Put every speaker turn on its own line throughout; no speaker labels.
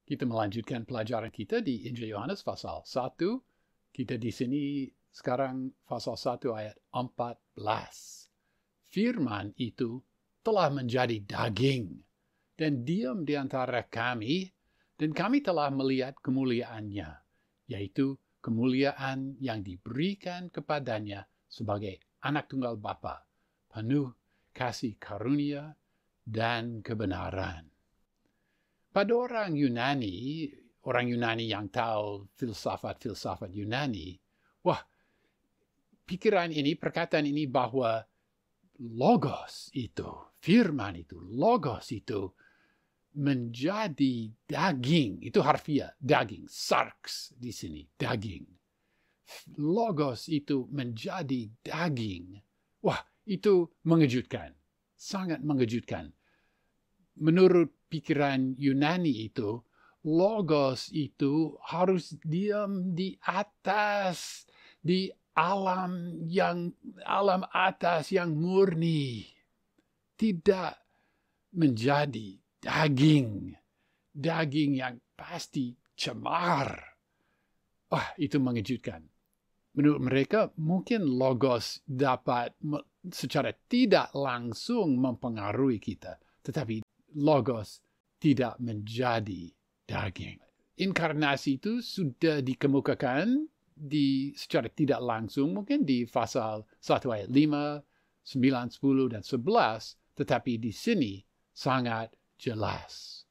Kita melanjutkan pelajaran kita di Injil Yohanes pasal 1. Kita di sini sekarang pasal 1 ayat 14. Firman itu telah menjadi daging dan diam di antara kami, dan kami telah melihat kemuliaannya, yaitu kemuliaan yang diberikan kepadanya sebagai anak tunggal Bapa, penuh kasih karunia dan kebenaran. Pada orang Yunani yang tahu filsafat Yunani, pikiran ini, perkataan ini bahwa logos itu, firman itu, logos itu menjadi daging, itu harfiah, daging, sarx di sini, daging. Logos itu menjadi daging. Itu mengejutkan, sangat mengejutkan. Menurut pikiran Yunani itu, logos itu harus diam di atas, di alam atas yang murni. Tidak menjadi daging yang pasti cemar. Itu mengejutkan. Menurut mereka, mungkin logos dapat secara tidak langsung mempengaruhi kita, tetapi logos tidak menjadi daging. Inkarnasi itu sudah dikemukakan secara tidak langsung, mungkin di pasal 1 ayat 5, 9, 10, dan 11, tetapi di sini sangat jelas.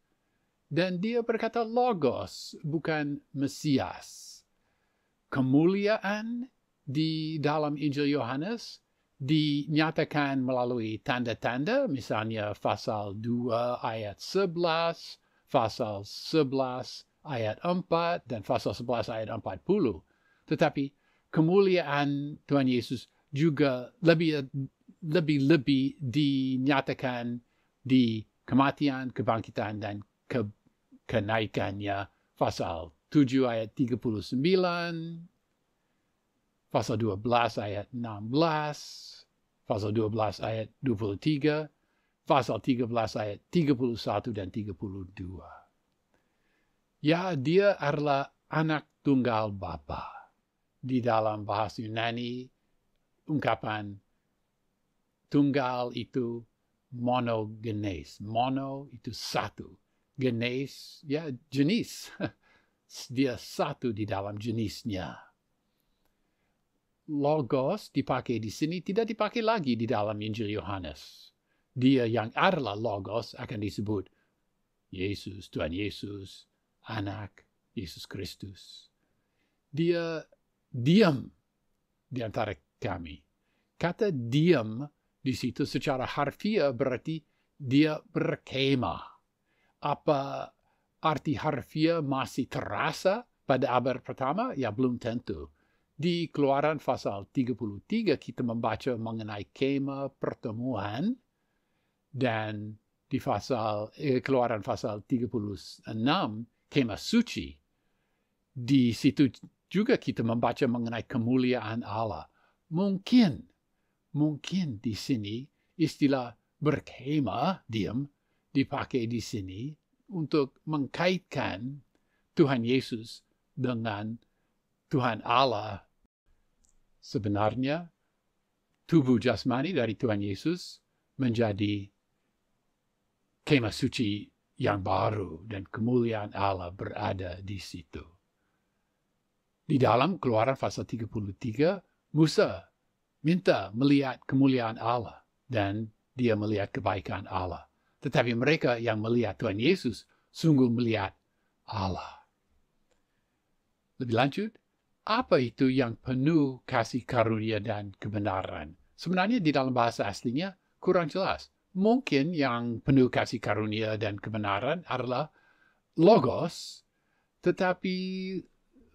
Dan dia berkata logos, bukan Mesias. Kemuliaan di dalam Injil Yohanes dinyatakan melalui tanda-tanda, misalnya pasal 2 ayat 11, pasal 11 ayat 4, dan pasal 11 ayat 40. Tetapi kemuliaan Tuhan Yesus juga lebih dinyatakan di kematian, kebangkitan, dan kenaikannya. Pasal 7 ayat 39, pasal 12 ayat 16, pasal 12 ayat 23, pasal 13 ayat 31 dan 32. Ya, dia adalah anak tunggal Bapa. Di dalam bahasa Yunani, ungkapan tunggal itu monogenes. Mono itu satu. Genes, ya jenis. Dia satu di dalam jenisnya. Logos dipakai di sini, tidak dipakai lagi di dalam Injil Yohanes. Dia yang adalah logos akan disebut Yesus, Tuhan Yesus, anak Yesus Kristus. Dia diam di antara kami. Kata diam di situ secara harfiah berarti dia berkemah. Apa arti harfiah masih terasa pada abad pertama? Ya, belum tentu. Di Keluaran pasal 33 kita membaca mengenai kemah pertemuan, dan di Keluaran pasal 36 kemah suci. Di situ juga kita membaca mengenai kemuliaan Allah. Mungkin di sini istilah berkemah, diam, dipakai di sini untuk mengkaitkan Tuhan Yesus dengan Tuhan Allah. Sebenarnya, tubuh jasmani dari Tuhan Yesus menjadi kemah suci yang baru, dan kemuliaan Allah berada di situ. Di dalam Keluaran pasal 33, Musa minta melihat kemuliaan Allah, dan dia melihat kebaikan Allah. Tetapi mereka yang melihat Tuhan Yesus sungguh melihat Allah. Lebih lanjut, apa itu yang penuh kasih karunia dan kebenaran? Sebenarnya di dalam bahasa aslinya kurang jelas. Mungkin yang penuh kasih karunia dan kebenaran adalah logos, tetapi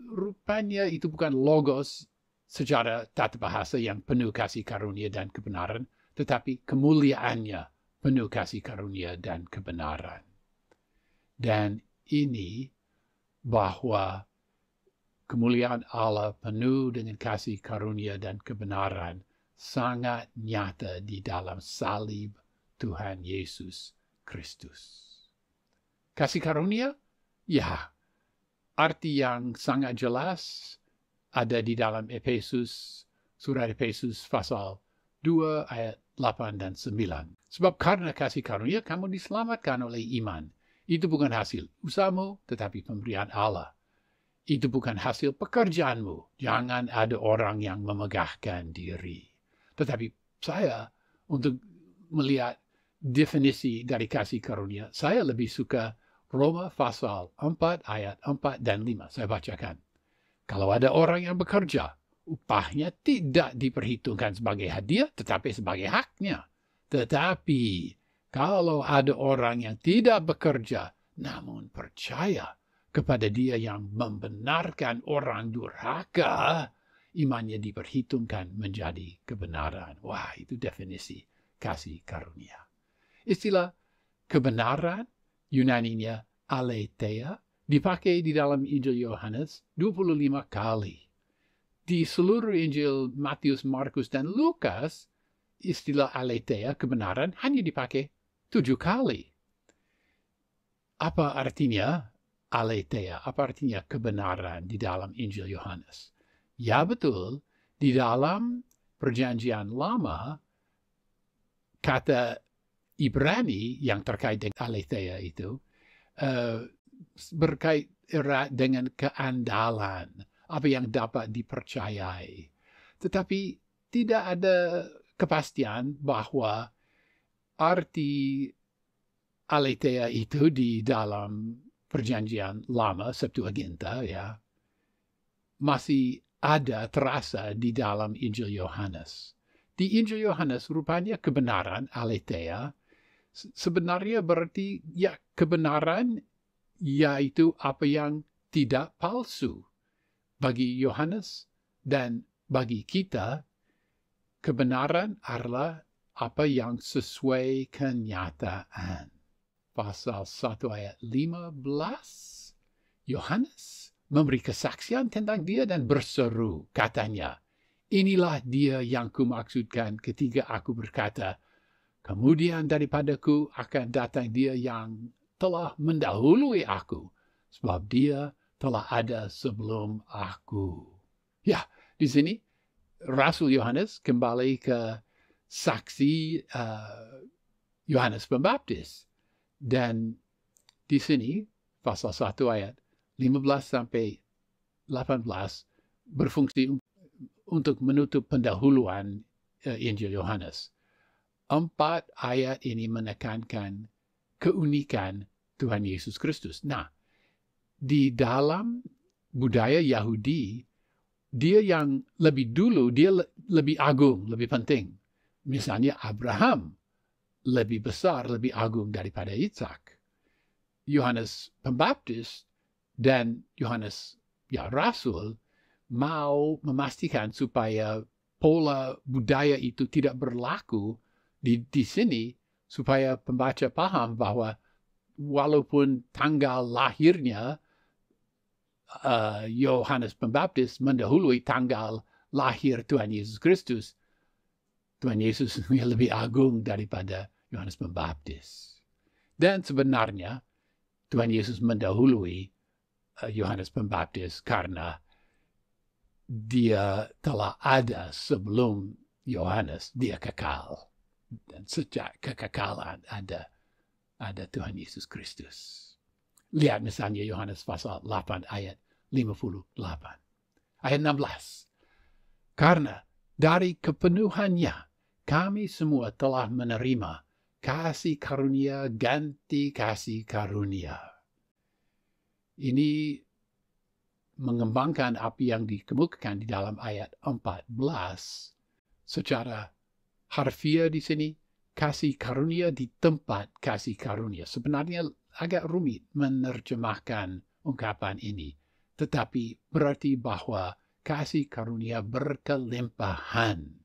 rupanya itu bukan logos secara tata bahasa yang penuh kasih karunia dan kebenaran, tetapi kemuliaannya penuh kasih karunia dan kebenaran. Dan ini bahwa kemuliaan Allah penuh dengan kasih karunia dan kebenaran sangat nyata di dalam salib Tuhan Yesus Kristus. Kasih karunia Ya, arti yang sangat jelas ada di dalam surat Efesus pasal 2 ayat 8 dan 9. Sebab karena kasih karunia kamu diselamatkan oleh iman. Itu bukan hasil usahamu, tetapi pemberian Allah. Itu bukan hasil pekerjaanmu. Jangan ada orang yang memegahkan diri. Tetapi saya, untuk melihat definisi dari kasih karunia, saya lebih suka Roma pasal 4 ayat 4 dan 5. Saya bacakan. Kalau ada orang yang bekerja, upahnya tidak diperhitungkan sebagai hadiah, tetapi sebagai haknya. Tetapi kalau ada orang yang tidak bekerja, namun percaya kepada Dia yang membenarkan orang durhaka, imannya diperhitungkan menjadi kebenaran. Wah, itu definisi kasih karunia. Istilah kebenaran, Yunaninya aletheia, dipakai di dalam Injil Yohanes 25 kali. Di seluruh Injil Matius, Markus, dan Lukas, istilah aletheia, kebenaran, hanya dipakai 7 kali. Apa artinya aletheia? Apa artinya kebenaran di dalam Injil Yohanes? Ya betul, di dalam Perjanjian Lama, kata Ibrani yang terkait dengan aletheia itu berkait erat dengan keandalan, apa yang dapat dipercayai. Tetapi tidak ada kepastian bahwa arti aletheia itu di dalam Perjanjian Lama, Septuaginta, ya, masih ada terasa di dalam Injil Yohanes. Di Injil Yohanes rupanya kebenaran aletheia sebenarnya berarti ya kebenaran, yaitu apa yang tidak palsu. Bagi Yohanes dan bagi kita, kebenaran adalah apa yang sesuai kenyataan. Pasal 1 ayat 15, Yohanes memberi kesaksian tentang Dia dan berseru, katanya, inilah Dia yang kumaksudkan ketika aku berkata, kemudian daripadaku akan datang Dia yang telah mendahului aku, sebab Dia telah ada sebelum aku. Ya, di sini Rasul Yohanes kembali ke saksi Yohanes Pembaptis. Dan di sini, pasal 1 ayat 15 sampai 18 berfungsi untuk menutup pendahuluan Injil Yohanes. 4 ayat ini menekankan keunikan Tuhan Yesus Kristus. Nah, di dalam budaya Yahudi, Dia yang lebih dulu, Dia lebih agung, lebih penting. Misalnya Abraham lebih besar, lebih agung daripada Ishak. Yohanes Pembaptis dan Yohanes Rasul mau memastikan supaya pola budaya itu tidak berlaku di sini, supaya pembaca paham bahwa walaupun tanggal lahirnya Yohanes Pembaptis mendahului tanggal lahir Tuhan Yesus Kristus, Tuhan Yesus lebih agung daripada Yohanes Pembaptis. Dan sebenarnya Tuhan Yesus mendahului Yohanes Pembaptis karena Dia telah ada sebelum Yohanes, Dia kekal. Dan sejak kekekalan ada Tuhan Yesus Kristus. Lihat misalnya Yohanes pasal 8 ayat 58. Ayat 16. Karena dari kepenuhannya kami semua telah menerima kasih karunia ganti kasih karunia. Ini mengembangkan apa yang dikemukakan di dalam ayat 14 secara harfiah di sini, kasih karunia di tempat kasih karunia. Sebenarnya agak rumit menerjemahkan ungkapan ini, tetapi berarti bahwa kasih karunia berkelimpahan.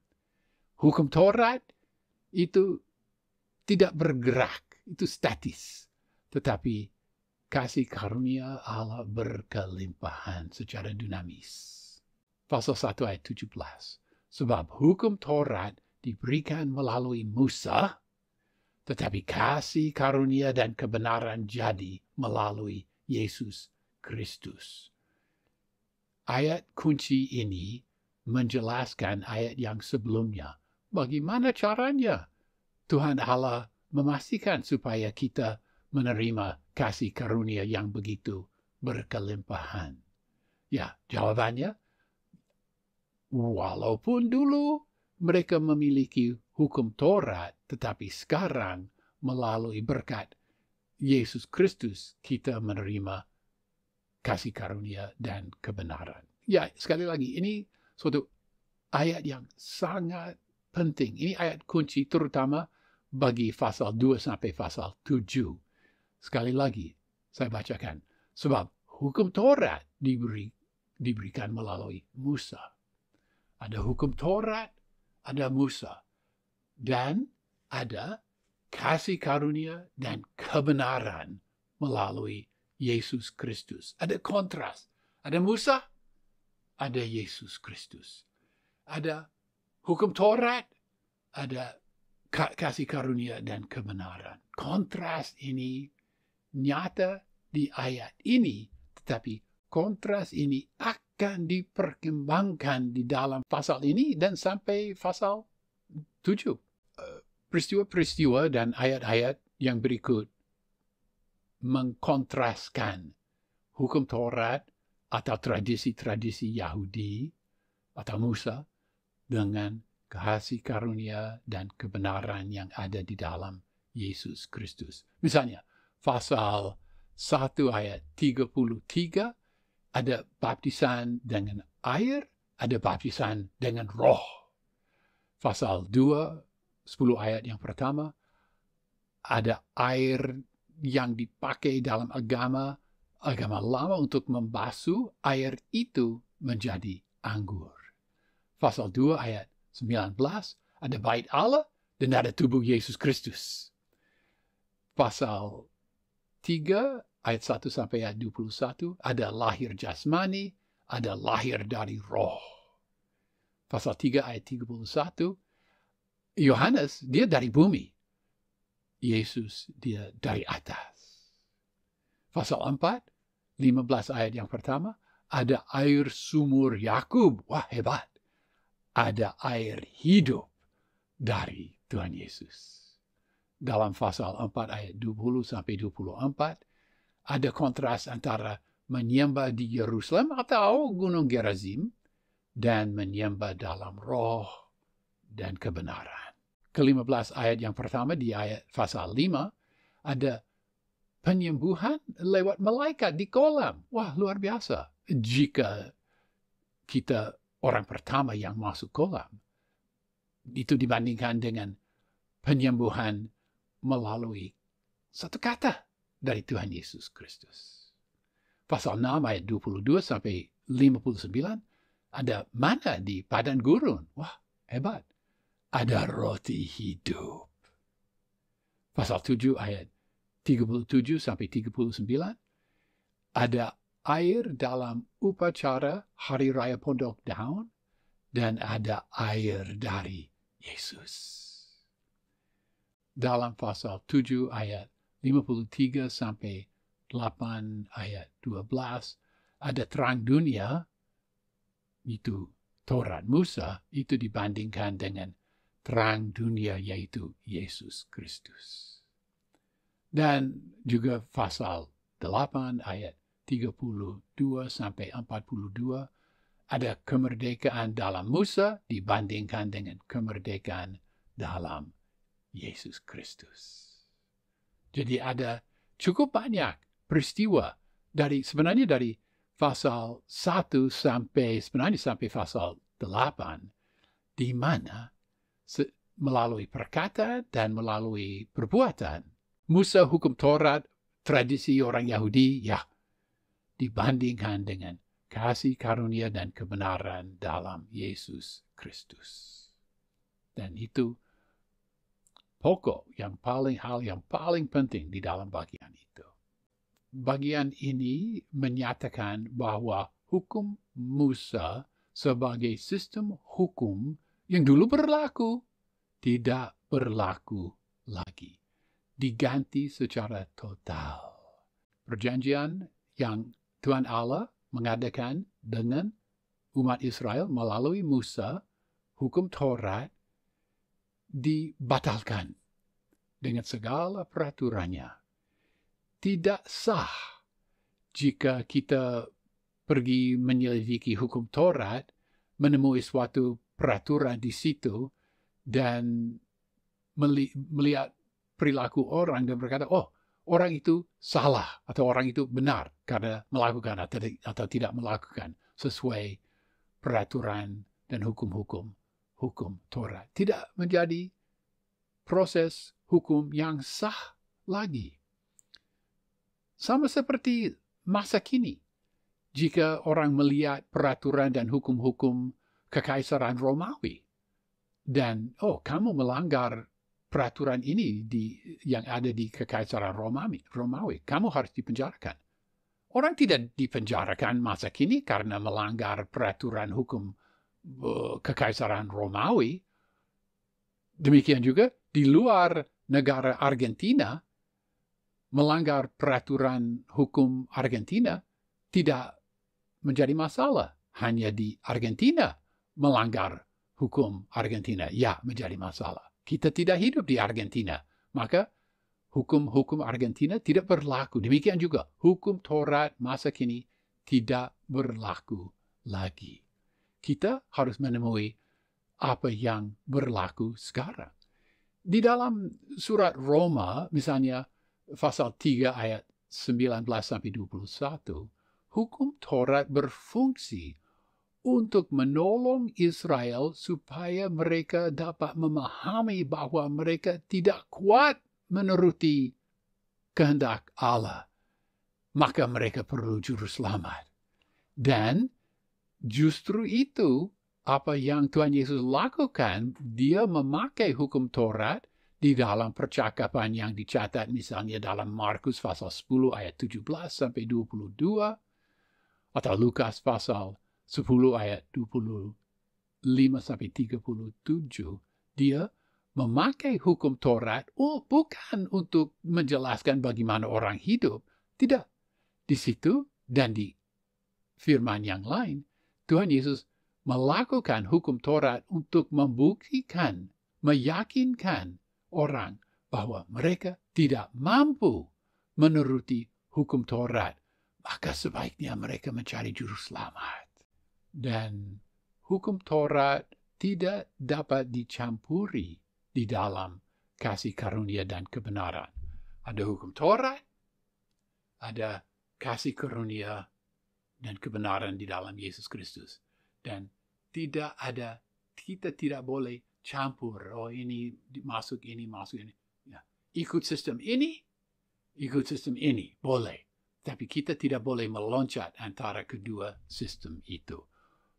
Hukum Taurat itu tidak bergerak, itu statis. Tetapi kasih karunia Allah berkelimpahan secara dinamis. Pasal 1 ayat 17. Sebab hukum Taurat diberikan melalui Musa, tetapi kasih karunia dan kebenaran jadi melalui Yesus Kristus. Ayat kunci ini menjelaskan ayat yang sebelumnya. Bagaimana caranya Tuhan Allah memastikan supaya kita menerima kasih karunia yang begitu berkelimpahan? Ya, jawabannya, walaupun dulu mereka memiliki hukum Taurat, tetapi sekarang melalui berkat Yesus Kristus kita menerima kasih karunia dan kebenaran. Ya, sekali lagi, ini suatu ayat yang sangat penting. Ini ayat kunci terutama bagi pasal 2 sampai pasal 7. Sekali lagi, saya bacakan. Sebab hukum Taurat diberikan melalui Musa. Ada hukum Taurat, ada Musa. Dan ada kasih karunia dan kebenaran melalui Yesus Kristus. Ada kontras. Ada Musa, ada Yesus Kristus. Ada hukum Taurat, ada kasih karunia dan kebenaran. Kontras ini nyata di ayat ini, tetapi kontras ini akan diperkembangkan di dalam pasal ini dan sampai pasal 7. Peristiwa-peristiwa dan ayat-ayat yang berikut mengkontraskan hukum Taurat atau tradisi-tradisi Yahudi atau Musa dengan kasih karunia dan kebenaran yang ada di dalam Yesus Kristus. Misalnya, pasal 1 ayat 33, ada baptisan dengan air, ada baptisan dengan roh. Pasal 2, 10 ayat yang pertama, ada air yang dipakai dalam agama lama untuk membasuh, air itu menjadi anggur. Pasal 2 ayat 19, ada bait Allah dan ada tubuh Yesus Kristus. Pasal 3 ayat 1 sampai ayat 21, ada lahir jasmani, ada lahir dari roh. Pasal 3 ayat 31, Yohanes dia dari bumi, Yesus dia dari atas. Pasal 4, 15 ayat yang pertama, ada air sumur Yakub. Wah, hebat. Ada air hidup dari Tuhan Yesus. Dalam pasal 4 ayat 20 sampai 24, ada kontras antara menyembah di Yerusalem atau Gunung Gerazim dan menyembah dalam roh dan kebenaran. Ke-15 ayat yang pertama di ayat pasal 5, ada penyembuhan lewat malaikat di kolam. Wah, luar biasa. Jika kita orang pertama yang masuk kolam, itu dibandingkan dengan penyembuhan melalui satu kata dari Tuhan Yesus Kristus. Pasal 6 ayat 22 sampai 59, ada mana di padang gurun. Wah, hebat. Ada roti hidup. Pasal 7 ayat 37 sampai 39, ada air dalam upacara Hari Raya Pondok Daun, dan ada air dari Yesus. Dalam pasal 7 ayat 53 sampai 8 ayat 12, ada terang dunia, itu Taurat Musa, itu dibandingkan dengan terang dunia yaitu Yesus Kristus. Dan juga pasal 8 ayat 32 sampai 42, ada kemerdekaan dalam Musa dibandingkan dengan kemerdekaan dalam Yesus Kristus. Jadi ada cukup banyak peristiwa sebenarnya dari pasal 1 sampai pasal 8, di mana melalui perkataan dan melalui perbuatan, Musa hukum Taurat, tradisi orang Yahudi, ya, dibandingkan dengan kasih karunia dan kebenaran dalam Yesus Kristus. Dan itu pokok hal yang paling penting di dalam bagian itu. Bagian ini menyatakan bahwa hukum Musa sebagai sistem hukum yang dulu berlaku tidak berlaku lagi. Diganti secara total. Perjanjian yang Tuhan Allah mengadakan dengan umat Israel melalui Musa, hukum Taurat dibatalkan dengan segala peraturannya. Tidak sah jika kita pergi menyelidiki hukum Taurat, menemui suatu peraturan di situ, dan melihat perilaku orang dan berkata, oh, orang itu salah atau orang itu benar karena melakukan atau tidak melakukan sesuai peraturan dan hukum Taurat. Tidak menjadi proses hukum yang sah lagi. Sama seperti masa kini. Jika orang melihat peraturan dan hukum-hukum Kekaisaran Romawi, dan, oh, kamu melanggar peraturan ini yang ada di Kekaisaran Romawi, kamu harus dipenjarakan. Orang tidak dipenjarakan masa kini karena melanggar peraturan hukum Kekaisaran Romawi. Demikian juga di luar negara Argentina, melanggar peraturan hukum Argentina tidak menjadi masalah. Hanya di Argentina melanggar hukum Argentina, ya, menjadi masalah. Kita tidak hidup di Argentina, maka hukum-hukum Argentina tidak berlaku. Demikian juga hukum Taurat masa kini tidak berlaku lagi. Kita harus menemui apa yang berlaku sekarang. Di dalam surat Roma, misalnya pasal 3 ayat 19-21, hukum Taurat berfungsi untuk menolong Israel supaya mereka dapat memahami bahwa mereka tidak kuat menuruti kehendak Allah. Maka mereka perlu juru selamat. Dan justru itu apa yang Tuhan Yesus lakukan. Dia memakai hukum Taurat di dalam percakapan yang dicatat misalnya dalam Markus pasal 10 ayat 17-22 atau Lukas pasal 10 ayat 25-37. Dia memakai hukum Taurat bukan untuk menjelaskan bagaimana orang hidup. Tidak. Di situ dan di firman yang lain, Tuhan Yesus melakukan hukum Taurat untuk membuktikan, meyakinkan orang bahwa mereka tidak mampu menuruti hukum Taurat. Maka sebaiknya mereka mencari juru selamat. Dan hukum Taurat tidak dapat dicampuri di dalam kasih karunia dan kebenaran. Ada hukum Taurat, ada kasih karunia dan kebenaran di dalam Yesus Kristus. Dan kita tidak boleh campur. Oh, ini masuk ini. Ya. Ikut sistem ini, boleh. Tapi kita tidak boleh meloncat antara kedua sistem itu.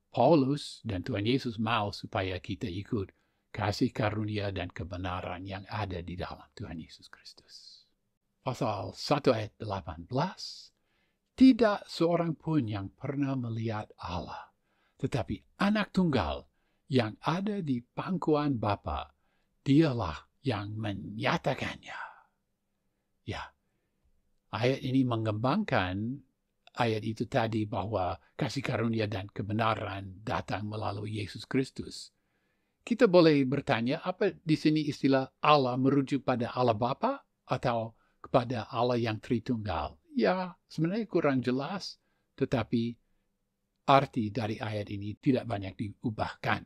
Paulus dan Tuhan Yesus mau supaya kita ikut kasih karunia dan kebenaran yang ada di dalam Tuhan Yesus Kristus. Pasal 1 ayat 18, tidak seorang pun yang pernah melihat Allah, tetapi anak tunggal yang ada di pangkuan Bapa, dialah yang menyatakannya. Ya, ayat ini mengembangkan ayat itu tadi bahwa kasih karunia dan kebenaran datang melalui Yesus Kristus. Kita boleh bertanya, apa di sini istilah Allah merujuk pada Allah Bapa atau kepada Allah yang Tritunggal? Ya, sebenarnya kurang jelas, tetapi arti dari ayat ini tidak banyak diubahkan.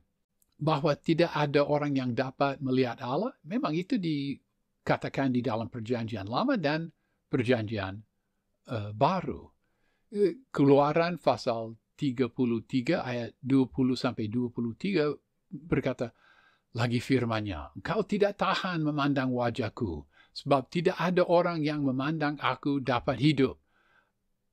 Bahwa tidak ada orang yang dapat melihat Allah, memang itu dikatakan di dalam Perjanjian Lama dan Perjanjian Baru. Keluaran pasal 33 ayat 20-23 berkata lagi firman-Nya, engkau tidak tahan memandang wajahku, sebab tidak ada orang yang memandang aku dapat hidup.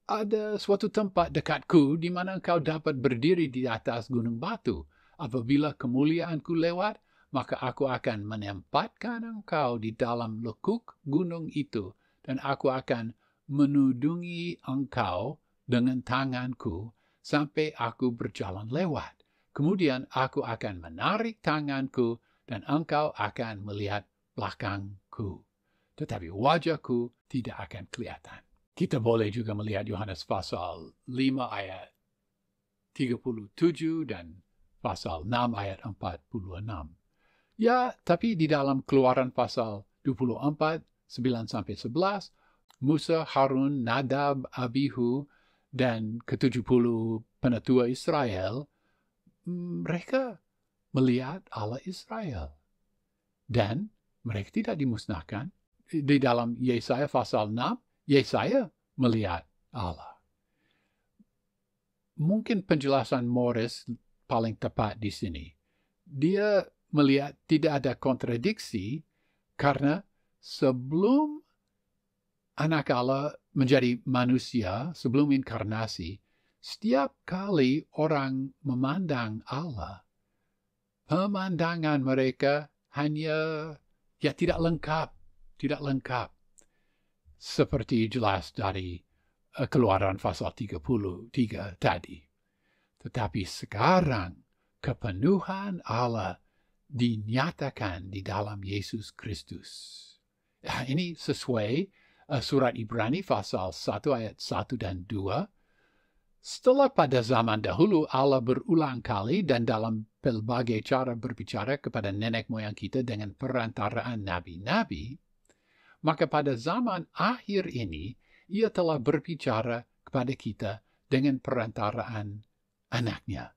Ada suatu tempat dekatku di mana engkau dapat berdiri di atas gunung batu. Apabila kemuliaanku lewat, maka aku akan menempatkan engkau di dalam lekuk gunung itu, dan aku akan menudungi engkau dengan tanganku sampai aku berjalan lewat. Kemudian aku akan menarik tanganku dan engkau akan melihat belakangku. Tetapi wajahku tidak akan kelihatan. Kita boleh juga melihat Yohanes pasal 5 ayat 37 dan pasal 6 ayat 46. Ya, tapi di dalam Keluaran pasal 24, 9-11, Musa, Harun, Nadab, Abihu, dan ke-70 penatua Israel, mereka melihat Allah Israel. Dan mereka tidak dimusnahkan. Di dalam Yesaya pasal 6, Yesaya melihat Allah. Mungkin penjelasan Morris paling tepat di sini. Dia melihat tidak ada kontradiksi karena sebelum anak Allah menjadi manusia, sebelum inkarnasi, setiap kali orang memandang Allah, pemandangan mereka hanya tidak lengkap. Seperti jelas dari Keluaran pasal 33 tadi. Tetapi sekarang kepenuhan Allah dinyatakan di dalam Yesus Kristus. Ini sesuai surat Ibrani pasal 1 ayat 1 dan 2. Setelah pada zaman dahulu Allah berulang kali dan dalam pelbagai cara berbicara kepada nenek moyang kita dengan perantaraan nabi-nabi, maka pada zaman akhir ini Ia telah berbicara kepada kita dengan perantaraan anaknya,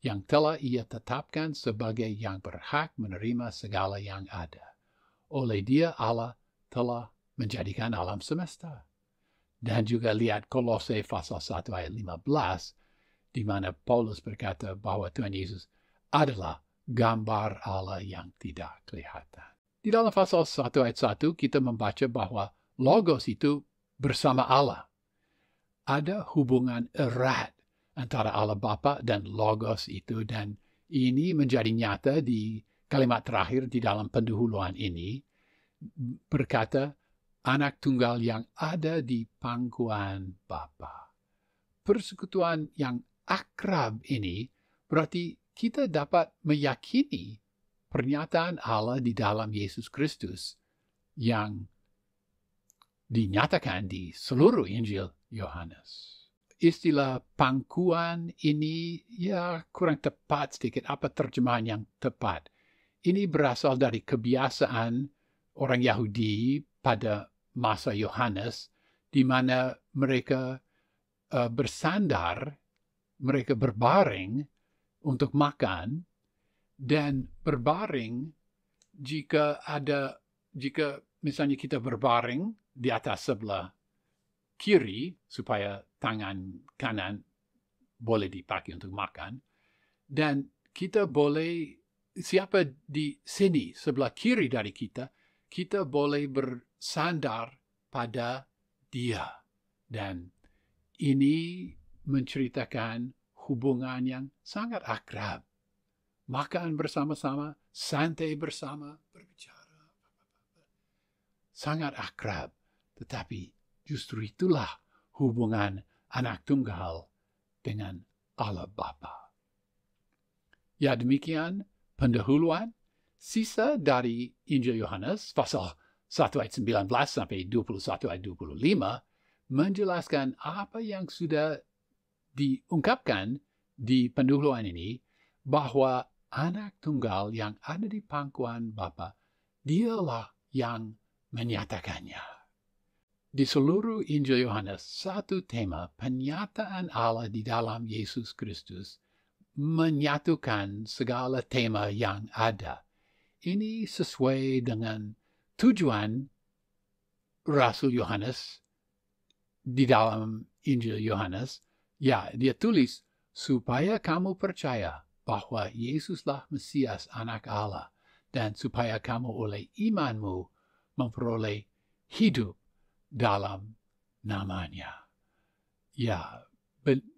yang telah Ia tetapkan sebagai yang berhak menerima segala yang ada. Oleh Dia Allah telah menjadikan alam semesta. Dan juga lihat Kolose pasal 1 ayat 15, di mana Paulus berkata bahwa Tuhan Yesus adalah gambar Allah yang tidak kelihatan. Di dalam pasal 1 ayat 1 kita membaca bahwa Logos itu bersama Allah. Ada hubungan erat antara Allah Bapa dan Logos itu, dan ini menjadi nyata di kalimat terakhir di dalam pendahuluan ini, berkata, anak tunggal yang ada di pangkuan Bapa. Persekutuan yang akrab ini berarti kita dapat meyakini pernyataan Allah di dalam Yesus Kristus yang dinyatakan di seluruh Injil Yohanes. Istilah pangkuan ini kurang tepat sedikit. Apa terjemahan yang tepat? Ini berasal dari kebiasaan orang Yahudi pada masa Yohanes, di mana mereka bersandar, mereka berbaring untuk makan, dan berbaring jika misalnya kita berbaring di atas sebelah kiri supaya tangan kanan boleh dipakai untuk makan, dan kita boleh, siapa di sini sebelah kiri dari kita boleh bersandar pada dia. Dan ini menceritakan hubungan yang sangat akrab. Makan bersama-sama, santai bersama, berbicara. Sangat akrab. Tetapi justru itulah hubungan anak tunggal dengan Allah Bapa. Ya, demikian pendahuluan. Sisa dari Injil Yohanes pasal 1 ayat 19 sampai 21 ayat 25 menjelaskan apa yang sudah diungkapkan di pendahuluan ini, bahwa anak tunggal yang ada di pangkuan Bapa, dialah yang menyatakannya. Di seluruh Injil Yohanes, satu tema penyataan Allah di dalam Yesus Kristus menyatukan segala tema yang ada. Ini sesuai dengan tujuan Rasul Yohanes di dalam Injil Yohanes. Ya, dia tulis, supaya kamu percaya bahwa Yesuslah Mesias anak Allah, dan supaya kamu oleh imanmu memperoleh hidup dalam namanya. Ya,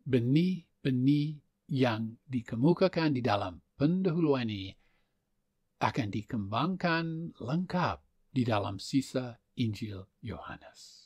benih-benih yang dikemukakan di dalam pendahuluan ini akan dikembangkan lengkap di dalam sisa Injil Yohanes.